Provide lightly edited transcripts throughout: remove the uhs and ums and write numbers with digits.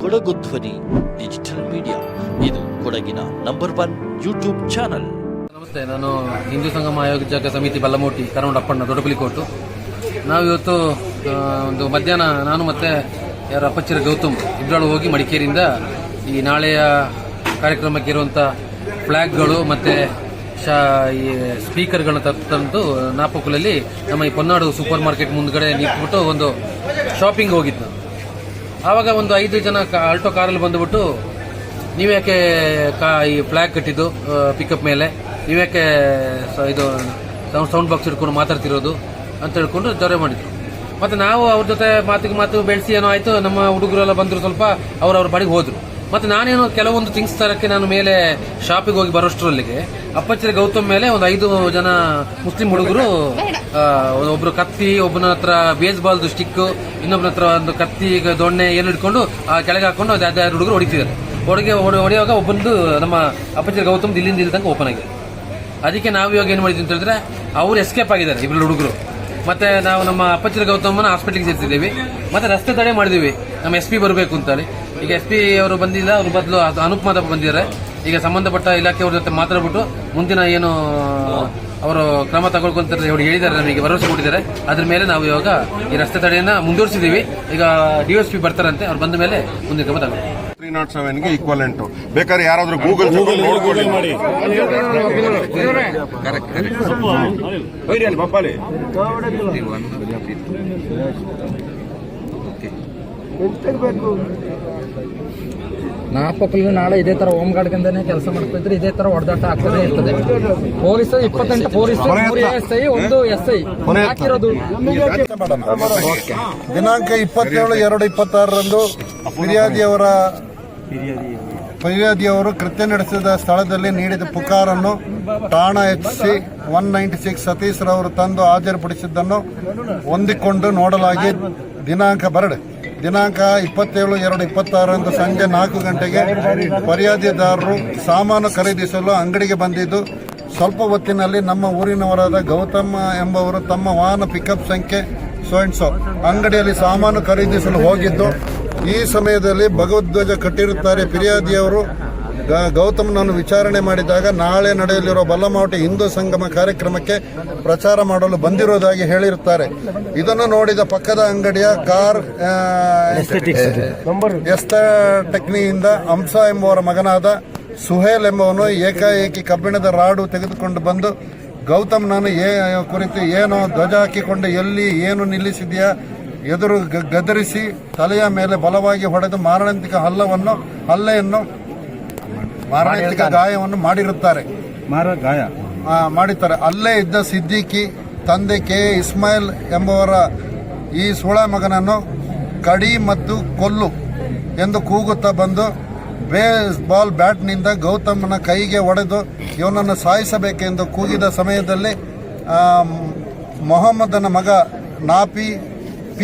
ಕೊಡಗು ಧ್ವನಿ digital media, ಇದು ಕೊಡಗಿನ #1 ಯೂಟ್ಯೂಬ್ ಚಾನಲ್. ನಮಸ್ತೆ, ನಾನು ಹಿಂದೂ ಸಂಗಮ ಆಯೋಜಕ ಸಮಿತಿ ಬಲ್ಲಮೋಟಿ ಕರವಂಡಪ್ಪಣ್ಣ ದೊಡ್ಡಪುಲಿಕೋಟು. ನಾವಿವತ್ತು ಒಂದು ಮಧ್ಯಾಹ್ನ ನಾನು ಮತ್ತೆ ಅಪ್ಪಚ್ಚಿರ ಗೌತಮ್ ಇಬ್ಬರು ಹೋಗಿ ಮಡಿಕೇರಿಯಿಂದ ಈ ನಾಳೆಯ ಕಾರ್ಯಕ್ರಮಕ್ಕೆ ಇರುವಂಥ ಫ್ಲಾಗ್ಗಳು ಮತ್ತು ಈ ಸ್ಪೀಕರ್ಗಳನ್ನ ತಂದು ನಾಪಕುಲಲ್ಲಿ ನಮ್ಮ ಈ ಪೊನ್ನಾಡು ಸೂಪರ್ ಮಾರ್ಕೆಟ್ ಮುಂದ್ಗಡೆ ನಿಂತ್ಬಿಟ್ಟು ಒಂದು ಶಾಪಿಂಗ್ ಹೋಗಿದ್ದು. ಆವಾಗ ಒಂದು 5 ಜನ ಆಲ್ಟೋ ಕಾರಲ್ಲಿ ಬಂದುಬಿಟ್ಟು, ನೀವ್ಯಾಕೆ ಈ ಫ್ಲಾಗ್ ಕಟ್ಟಿದ್ದು ಪಿಕಪ್ ಮೇಲೆ, ನೀವ್ಯಾಕೆ ಇದು ಸೌಂಡ್ ಬಾಕ್ಸ್ ಹಿಡ್ಕೊಂಡು ಮಾತಾಡ್ತಿರೋದು ಅಂತ ಹೇಳ್ಕೊಂಡು ಜೊರೆ ಮಾಡಿದ್ರು. ಮತ್ತೆ ನಾವು ಅವ್ರ ಜೊತೆ ಮಾತು ಬೆಳೆಸಿ ಏನೋ ಆಯ್ತು, ನಮ್ಮ ಹುಡುಗರೆಲ್ಲ ಬಂದ್ರು, ಸ್ವಲ್ಪ ಅವ್ರ ಬಾಡಿಗೆ ಹೋದ್ರು. ಮತ್ತೆ ನಾನೇನು ಕೆಲವೊಂದು ಥಿಂಗ್ಸ್ ತರಕ್ಕೆ ನಾನು ಮೇಲೆ ಶಾಪಿಗೆ ಹೋಗಿ ಬರೋಷ್ಟರಲ್ಲಿಗೆ ಅಪ್ಪಚ್ಚಿರ ಗೌತಮ್ ಮೇಲೆ ಒಂದು 5 ಜನ ಮುಸ್ಲಿಂ ಹುಡುಗರು, ಒಬ್ರು ಕತ್ತಿ, ಒಬ್ಬನ ಹತ್ರ ಬೇಸ್ಬಾಲ್ದು ಸ್ಟಿಕ್, ಇನ್ನೊಬ್ಬನ ಹತ್ರ ಒಂದು ಕತ್ತಿ ದೊಣ್ಣೆ ಏನು ಹಿಡ್ಕೊಂಡು ಆ ಕೆಳಗೆ ಹಾಕೊಂಡು ಅದೇ ಹುಡುಗರು ಹೊಡಿತಿದ್ದಾರೆ. ಹೊಡೆಯುವಾಗ ಒಬ್ಬಂದು ನಮ್ಮ ಅಪ್ಪಚ್ಚಿರ ಗೌತಮ್ ಇಲ್ಲಿಂದ ಇಲ್ಲಿ ತನಕ ಓಪನ್ ಆಗಿದೆ. ಅದಕ್ಕೆ ನಾವು ಇವಾಗ ಏನು ಮಾಡಿದ್ವಿ ಅಂತ ಹೇಳಿದ್ರೆ, ಅವ್ರು ಎಸ್ಕೇಪ್ ಆಗಿದ್ದಾರೆ ಇಬ್ಬರು ಹುಡುಗರು. ಮತ್ತೆ ನಾವು ನಮ್ಮ ಅಪ್ಪಚ್ಚಿರ ಗೌತಮನ ಹಾಸ್ಪಿಟಲ್ಗೆ ಸೇರ್ತಿದ್ದೀವಿ. ಮತ್ತೆ ರಸ್ತೆ ತಡೆ ಮಾಡಿದೀವಿ ನಮ್ಮ SP ಬರಬೇಕು ಅಂತೇಳಿ. ಈಗ SP ಅವರು ಬಂದಿಲ್ಲ, ಅವ್ರ ಬದಲು ಅನೂಪ್ ಮಾಧವ್ ಬಂದಿದ್ದಾರೆ. ಈಗ ಸಂಬಂಧಪಟ್ಟ ಇಲಾಖೆಯವ್ರ ಜೊತೆ ಮಾತಾಡ್ಬಿಟ್ಟು ಮುಂದಿನ ಏನು ಅವರು ಕ್ರಮ ತಗೊಳ್ಕೊಂತಾರೆ ಹೇಳಿದ್ದಾರೆ, ನಮಗೆ ಭರವಸೆ ಕೊಟ್ಟಿದ್ದಾರೆ. ಅದ್ರ ಮೇಲೆ ನಾವು ಇವಾಗ ಈ ರಸ್ತೆ ತಡೆಯನ್ನ ಮುಂದುವರಿಸಿದೀವಿ. ಈಗ DSP ಬರ್ತಾರಂತೆ, ಅವ್ರು ಬಂದ ಮೇಲೆ ಮುಂದಿನ ಕ್ರಮ ತಗೊಳ್ಳಿ. 307ಗೆ ಈಕ್ವಲೆಂಟ್. ಬೇಕಾದ್ರೆ ಯಾರಾದ್ರೂ ಗೂಗಲ್ ಮಾಡಿ. ನಾಪಕಲು ನಾಳೆ ಇದೇ ತರ ಹೋಮ್ ಗಾರ್ಡ್ಗಿಂದಾನೆ ಕೆಲಸ ಮಾಡ್ತಾ ಇದ್ರೆ ಇದೇ ತರ ಹೊಡೆದಾಟ ಆಗ್ತದೆ ಇರ್ತದೆ. ಪೊಲೀಸ್ 28 ಪೊಲೀಸ್, 3 ASI, 1 SI ಹಾಕಿರೋದು. ದಿನಾಂಕ 27/2/26ರಂದು ಫಿರ್ಯಾದಿಯವರು ಕೃತ್ಯ ನಡೆಸಿದ ಸ್ಥಳದಲ್ಲಿ ನೀಡಿದ ಪುಕಾರನ್ನು ಠಾಣಾ FC 196 ಸತೀಶ್ ರವರು ತಂದು ಹಾಜರುಪಡಿಸಿದ್ದನ್ನು ಹೊಂದಿಕೊಂಡು ನೋಡಲಾಗಿ ದಿನಾಂಕ 27/2/26ರಂದು ಸಂಜೆ 4 ಗಂಟೆಗೆ ಫಿರ್ಯಾದಿದಾರರು ಸಾಮಾನು ಖರೀದಿಸಲು ಅಂಗಡಿಗೆ ಬಂದಿದ್ದು, ಸ್ವಲ್ಪ ಹೊತ್ತಿನಲ್ಲಿ ನಮ್ಮ ಊರಿನವರಾದ ಗೌತಮ್ ಎಂಬವರು ತಮ್ಮ ವಾಹನ ಪಿಕಪ್ ಸಂಖ್ಯೆ ಸೋ ಅಂಗಡಿಯಲ್ಲಿ ಸಾಮಾನು ಖರೀದಿಸಲು ಹೋಗಿದ್ದು, ಈ ಸಮಯದಲ್ಲಿ ಭಗವಧ್ವಜ ಕಟ್ಟಿರುತ್ತಾರೆ. ಫಿರ್ಯಾದಿಯವರು ಗೌತಮ್ನನ್ನು ವಿಚಾರಣೆ ಮಾಡಿದಾಗ ನಾಳೆ ನಡೆಯಲಿರುವ ಬಲ್ಲಮಾವಟಿ ಹಿಂದೂ ಸಂಗಮ ಕಾರ್ಯಕ್ರಮಕ್ಕೆ ಪ್ರಚಾರ ಮಾಡಲು ಬಂದಿರುವುದಾಗಿ ಹೇಳಿರುತ್ತಾರೆ. ಇದನ್ನು ನೋಡಿದ ಪಕ್ಕದ ಅಂಗಡಿಯ ಕಾರ್ ಟೆಕ್ನಿಯಿಂದ ಹಂಸ ಎಂಬುವರ ಮಗನಾದ ಸುಹೇಲ್ ಎಂಬವನು ಏಕಾಏಕಿ ಕಬ್ಬಿಣದ ರಾಡು ತೆಗೆದುಕೊಂಡು ಬಂದು ಗೌತಮ್ನನ್ನು ಕುರಿತು ಏನೋ ಧ್ವಜ ಹಾಕಿಕೊಂಡು ಎಲ್ಲಿ ಏನು ನಿಲ್ಲಿಸಿದೆಯಾ ಎದುರು ಗದರಿಸಿ ತಲೆಯ ಮೇಲೆ ಬಲವಾಗಿ ಹೊಡೆದು ಮಾರಣಾಂತಿಕ ಗಾಯವನ್ನು ಮಾಡಿರುತ್ತಾರೆ. ಅಲ್ಲೇ ಇದ್ದ ಸಿದ್ದಿಕಿ ತಂದೆ K. ಇಸ್ಮಾಯಿಲ್ ಎಂಬುವರ ಈ ಸುಳ ಮಗನನ್ನು ಕಡಿ ಮತ್ತು ಕೊಲ್ಲು ಎಂದು ಕೂಗುತ್ತಾ ಬಂದು ಬೇಸ್ ಬಾಲ್ ಬ್ಯಾಟ್ನಿಂದ ಗೌತಮನ ಕೈಗೆ ಹೊಡೆದು ಇವನನ್ನು ಸಾಯಿಸಬೇಕೆಂದು ಕೂಗಿದ ಸಮಯದಲ್ಲಿ ಮೊಹಮ್ಮದನ ಮಗ ನಾಪಿ P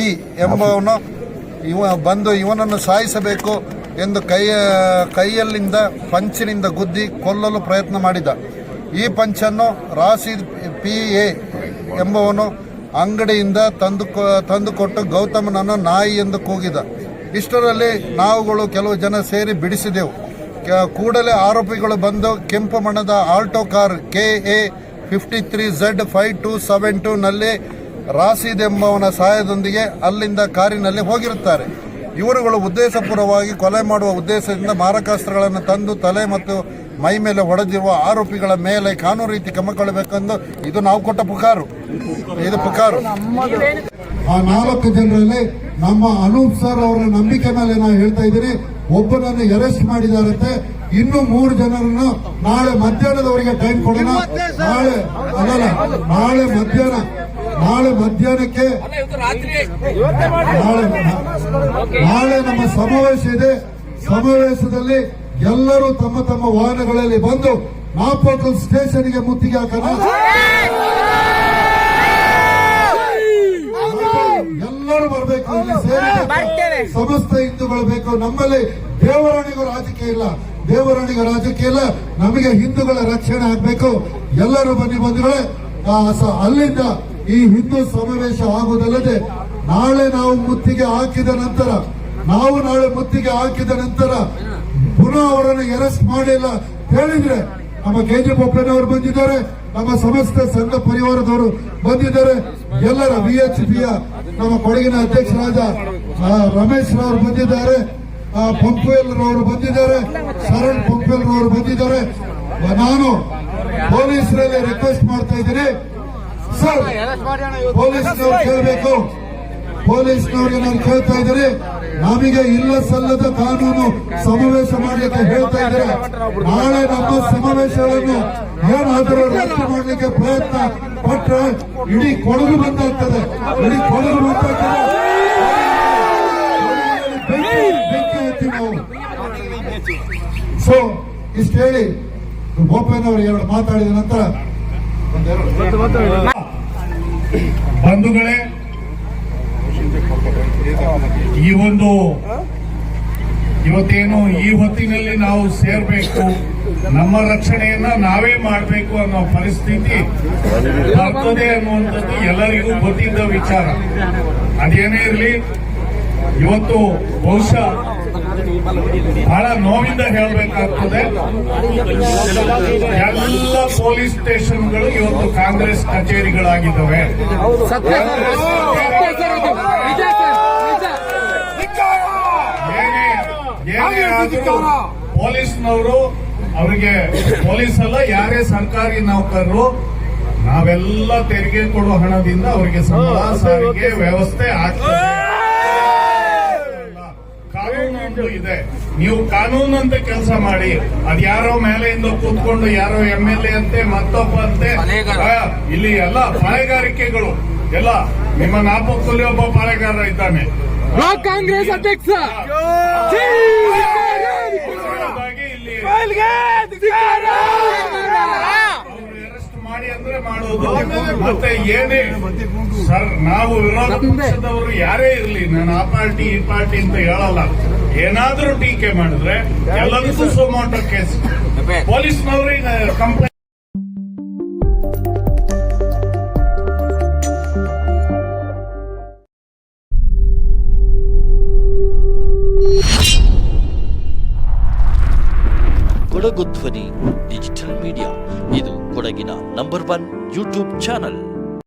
ಎಂಬವನು ಬಂದು ಇವನನ್ನು ಸಾಯಿಸಬೇಕು ಎಂದು ಕೈಯಲ್ಲಿಂದ ಪಂಚಿನಿಂದ ಗುದ್ದಿ ಕೊಲ್ಲಲು ಪ್ರಯತ್ನ ಮಾಡಿದ. ಈ ಪಂಚನ್ನು ರಾಶೀದ್ PA ಎಂಬವನು ಅಂಗಡಿಯಿಂದ ತಂದುಕೊಟ್ಟು ಗೌತಮನನ್ನು ನಾಯಿ ಎಂದು ಕೂಗಿದ. ಇಷ್ಟರಲ್ಲಿ ನಾವುಗಳು ಕೆಲವು ಜನ ಸೇರಿ ಬಿಡಿಸಿದೆವು. ಕೂಡಲೇ ಆರೋಪಿಗಳು ಬಂದು ಕೆಂಪು ಬಣ್ಣದ ಆಲ್ಟೋ ಕಾರ್ KA 53Z5272 ನಲ್ಲಿ ರಾಶೀದ್ ಎಂಬವನ ಸಹಾಯದೊಂದಿಗೆ ಅಲ್ಲಿಂದ ಕಾರಿನಲ್ಲಿ ಹೋಗಿರುತ್ತಾರೆ. ಇವರುಗಳು ಉದ್ದೇಶಪೂರ್ವವಾಗಿ ಕೊಲೆ ಮಾಡುವ ಉದ್ದೇಶದಿಂದ ಮಾರಕಾಸ್ತ್ರಗಳನ್ನು ತಂದು ತಲೆ ಮತ್ತು ಮೈ ಮೇಲೆ ಹೊಡೆದಿರುವ ಆರೋಪಿಗಳ ಮೇಲೆ ಕಾನೂನು ರೀತಿ ಕ್ರಮ ಕೈಗೊಳ್ಳಬೇಕೆಂದು ಇದು ನಾವು ಕೊಟ್ಟ ಪುಕಾರು. ಆ 4 ಜನರಲ್ಲಿ ನಮ್ಮ ಅನೂಪ್ ಸರ್ ಅವರ ನಂಬಿಕೆ ಮೇಲೆ ನಾನು ಹೇಳ್ತಾ ಇದ್ದೀನಿ, ಒಬ್ಬನನ್ನು ಅರೆಸ್ಟ್ ಮಾಡಿದಾರಂತೆ. ಇನ್ನು 3 ಜನರನ್ನು ನಾಳೆ ಮಧ್ಯಾಹ್ನದವರೆಗೆ ಟೈಮ್ ಕೊಡೋಣ. ನಾಳೆ ಮಧ್ಯಾಹ್ನಕ್ಕೆ ನಾಳೆ ನಮ್ಮ ಸಮಾವೇಶ ಇದೆ. ಸಮಾವೇಶದಲ್ಲಿ ಎಲ್ಲರೂ ತಮ್ಮ ತಮ್ಮ ವಾಹನಗಳಲ್ಲಿ ಬಂದು ನಾಪೋಕಲ್ ಸ್ಟೇಷನ್ಗೆ ಮುತ್ತಿಗೆ ಹಾಕೋಣ. ಎಲ್ಲರೂ ಬರಬೇಕು, ಇಲ್ಲಿ ಸಮಸ್ತ ಹಿಂದೂಗಳು ಬೇಕು. ನಮ್ಮಲ್ಲಿ ದೇವರಾಣಿಗೂ ರಾಜಕೀಯ ಇಲ್ಲ, ನಮಗೆ ಹಿಂದೂಗಳ ರಕ್ಷಣೆ ಆಗಬೇಕು. ಎಲ್ಲರೂ ಬನ್ನಿ ಬಂಧುಗಳೇ. ಅಲ್ಲಿಂದ ಈ ಹಿಂದೂ ಸಮಾವೇಶ ಆಗುವುದಲ್ಲದೆ ನಾಳೆ ನಾವು ಮುತ್ತಿಗೆ ಹಾಕಿದ ನಂತರ ನಾವು ನಾಳೆ ಮುತ್ತಿಗೆ ಹಾಕಿದ ನಂತರ ಪುನಃ ಅವರನ್ನು ಅರೆಸ್ಟ್ ಮಾಡಿಲ್ಲ ಹೇಳಿದ್ರೆ ನಮ್ಮ ಕೆಜಿ ಬೊಪ್ಪನವರು ಬಂದಿದ್ದಾರೆ, ನಮ್ಮ ಸಮಸ್ತ ಸಂಘ ಪರಿವಾರದವರು ಬಂದಿದ್ದಾರೆ, ಎಲ್ಲರ VHPಯ ನಮ್ಮ ಕೊಡಗಿನ ಅಧ್ಯಕ್ಷರಾದ ರಮೇಶ್ ರವರು ಬಂದಿದ್ದಾರೆ, ಪಂಪೇಲ್ ರವರು ಬಂದಿದ್ದಾರೆ, ಶರಣ್ ಪಂಪೇಲ್ ರವರು ಬಂದಿದ್ದಾರೆ. ನಾನು ಪೊಲೀಸರಲ್ಲಿ ರಿಕ್ವೆಸ್ಟ್ ಮಾಡ್ತಾ ಇದ್ದೀನಿ ಸರ್, ಪೊಲೀಸ್ನವ್ರು ಕೇಳಬೇಕು, ಪೊಲೀಸ್ನವ್ರಿಗೆ ನಾನು ಕೇಳ್ತಾ ಇದ್ದೀನಿ, ನಮಗೆ ಇಲ್ಲ ಸಲ್ಲದ ಕಾನೂನು ಸಮಾವೇಶ ಮಾಡಲಿಕ್ಕೆ ಹೇಳ್ತಾ ಇದ್ದಾರೆ. ನಾಳೆ ನಮ್ಮ ಸಮಾವೇಶಗಳನ್ನು ಏನಾದರೂ ರದ್ದು ಮಾಡಲಿಕ್ಕೆ ಪ್ರಯತ್ನ ಪಟ್ಟರೆ ಇಡೀ ಕೊಡಗು ಬಂದಾಗ್ತದೆ, ಇಡೀ ಕೊಡಗು ಬಂದಾಗ್ತದೆ. ಬೆಂಕಿ ಹತ್ತಿ ನಾವು. ಸೊ ಇಷ್ಟು ಹೇಳಿ ಬೋಪಯ್ಯನವರು ಎರಡು ಮಾತಾಡಿದ ನಂತರ ಬಂಧುಗಳೇ, ಇವತ್ತೇನು ಈ ಹೊತ್ತಿನಲ್ಲಿ ನಾವು ಸೇರ್ಬೇಕು, ನಮ್ಮ ರಕ್ಷಣೆಯನ್ನ ನಾವೇ ಮಾಡಬೇಕು ಅನ್ನೋ ಪರಿಸ್ಥಿತಿ ಬರ್ತದೆ ಅನ್ನುವಂಥದ್ದು ಎಲ್ಲರಿಗೂ ಗೊತ್ತಿದ್ದ ವಿಚಾರ. ಅದೇನೇ ಇರಲಿ, ಇವತ್ತು ಬಹುಶಃ ಬಹಳ ನೋವಿಂದ ಹೇಳಬೇಕಾಗ್ತದೆ, ಎಲ್ಲ ಪೊಲೀಸ್ ಸ್ಟೇಷನ್ಗಳು ಇವತ್ತು ಕಾಂಗ್ರೆಸ್ ಕಚೇರಿಗಳಾಗಿದ್ದಾವೆ. ಏನೇ ಆದರೂ ಪೊಲೀಸ್ನವರು, ಅವರಿಗೆ ಪೊಲೀಸ್ ಅಲ್ಲ ಯಾರೇ ಸರ್ಕಾರಿ ನೌಕರರು, ನಾವೆಲ್ಲ ತೆರಿಗೆ ಕೊಡುವ ಹಣದಿಂದ ಅವರಿಗೆ ಸಂಬಳ ಸಾರಿಗೆ ವ್ಯವಸ್ಥೆ ಆಗ್ತದೆ. ಕಾನೂನು ಇದೆ, ನೀವು ಕಾನೂನಂತೆ ಕೆಲಸ ಮಾಡಿ. ಅದ್ಯಾರೋ ಮೇಲೆಯಿಂದ ಕೂತ್ಕೊಂಡು ಯಾರೋ MLA ಅಂತೆ ಮತ್ತೊಬ್ಬ ಅಂತೆ, ಇಲ್ಲಿ ಎಲ್ಲ ಪಾಳೆಗಾರಿಕೆಗಳು ಎಲ್ಲ. ನಿಮ್ಮ ನಾಪಕ್ಕಲ್ಲಿ ಒಬ್ಬ ಪಾಳೆಗಾರ ಇದ್ದಾನೆ, ಕಾಂಗ್ರೆಸ್ ಅಧ್ಯಕ್ಷ. ಇಲ್ಲಿ ಅರೆಸ್ಟ್ ಮಾಡಿ ಅಂದ್ರೆ ಮಾಡೋದು. ಮತ್ತೆ ಏನೇ ಸರ್, ನಾವು ವಿರೋಧ ಪಕ್ಷದವರು ಯಾರೇ ಇರಲಿ, ನಾನು ಆ ಪಾರ್ಟಿ ಈ ಪಾರ್ಟಿ ಅಂತ ಹೇಳಲ್ಲ, ಏನಾದ್ರೂ ಟೀಕೆ ಮಾಡಿದ್ರೆ ಎಲ್ಲದಕ್ಕೂ ಸುಮೋಟೋ ಕೇಸ್, ಪೊಲೀಸ್ನವ್ರಿಗೆ ಕಂಪ್ಲೇಂಟ್. ಕೊಡಗು ಧ್ವನಿ ಡಿಜಿಟಲ್ ಮೀಡಿಯಾ, ಇದು ಕೊಡಗಿನ ನಂಬರ್ 1 ಯೂಟ್ಯೂಬ್ ಚಾನಲ್.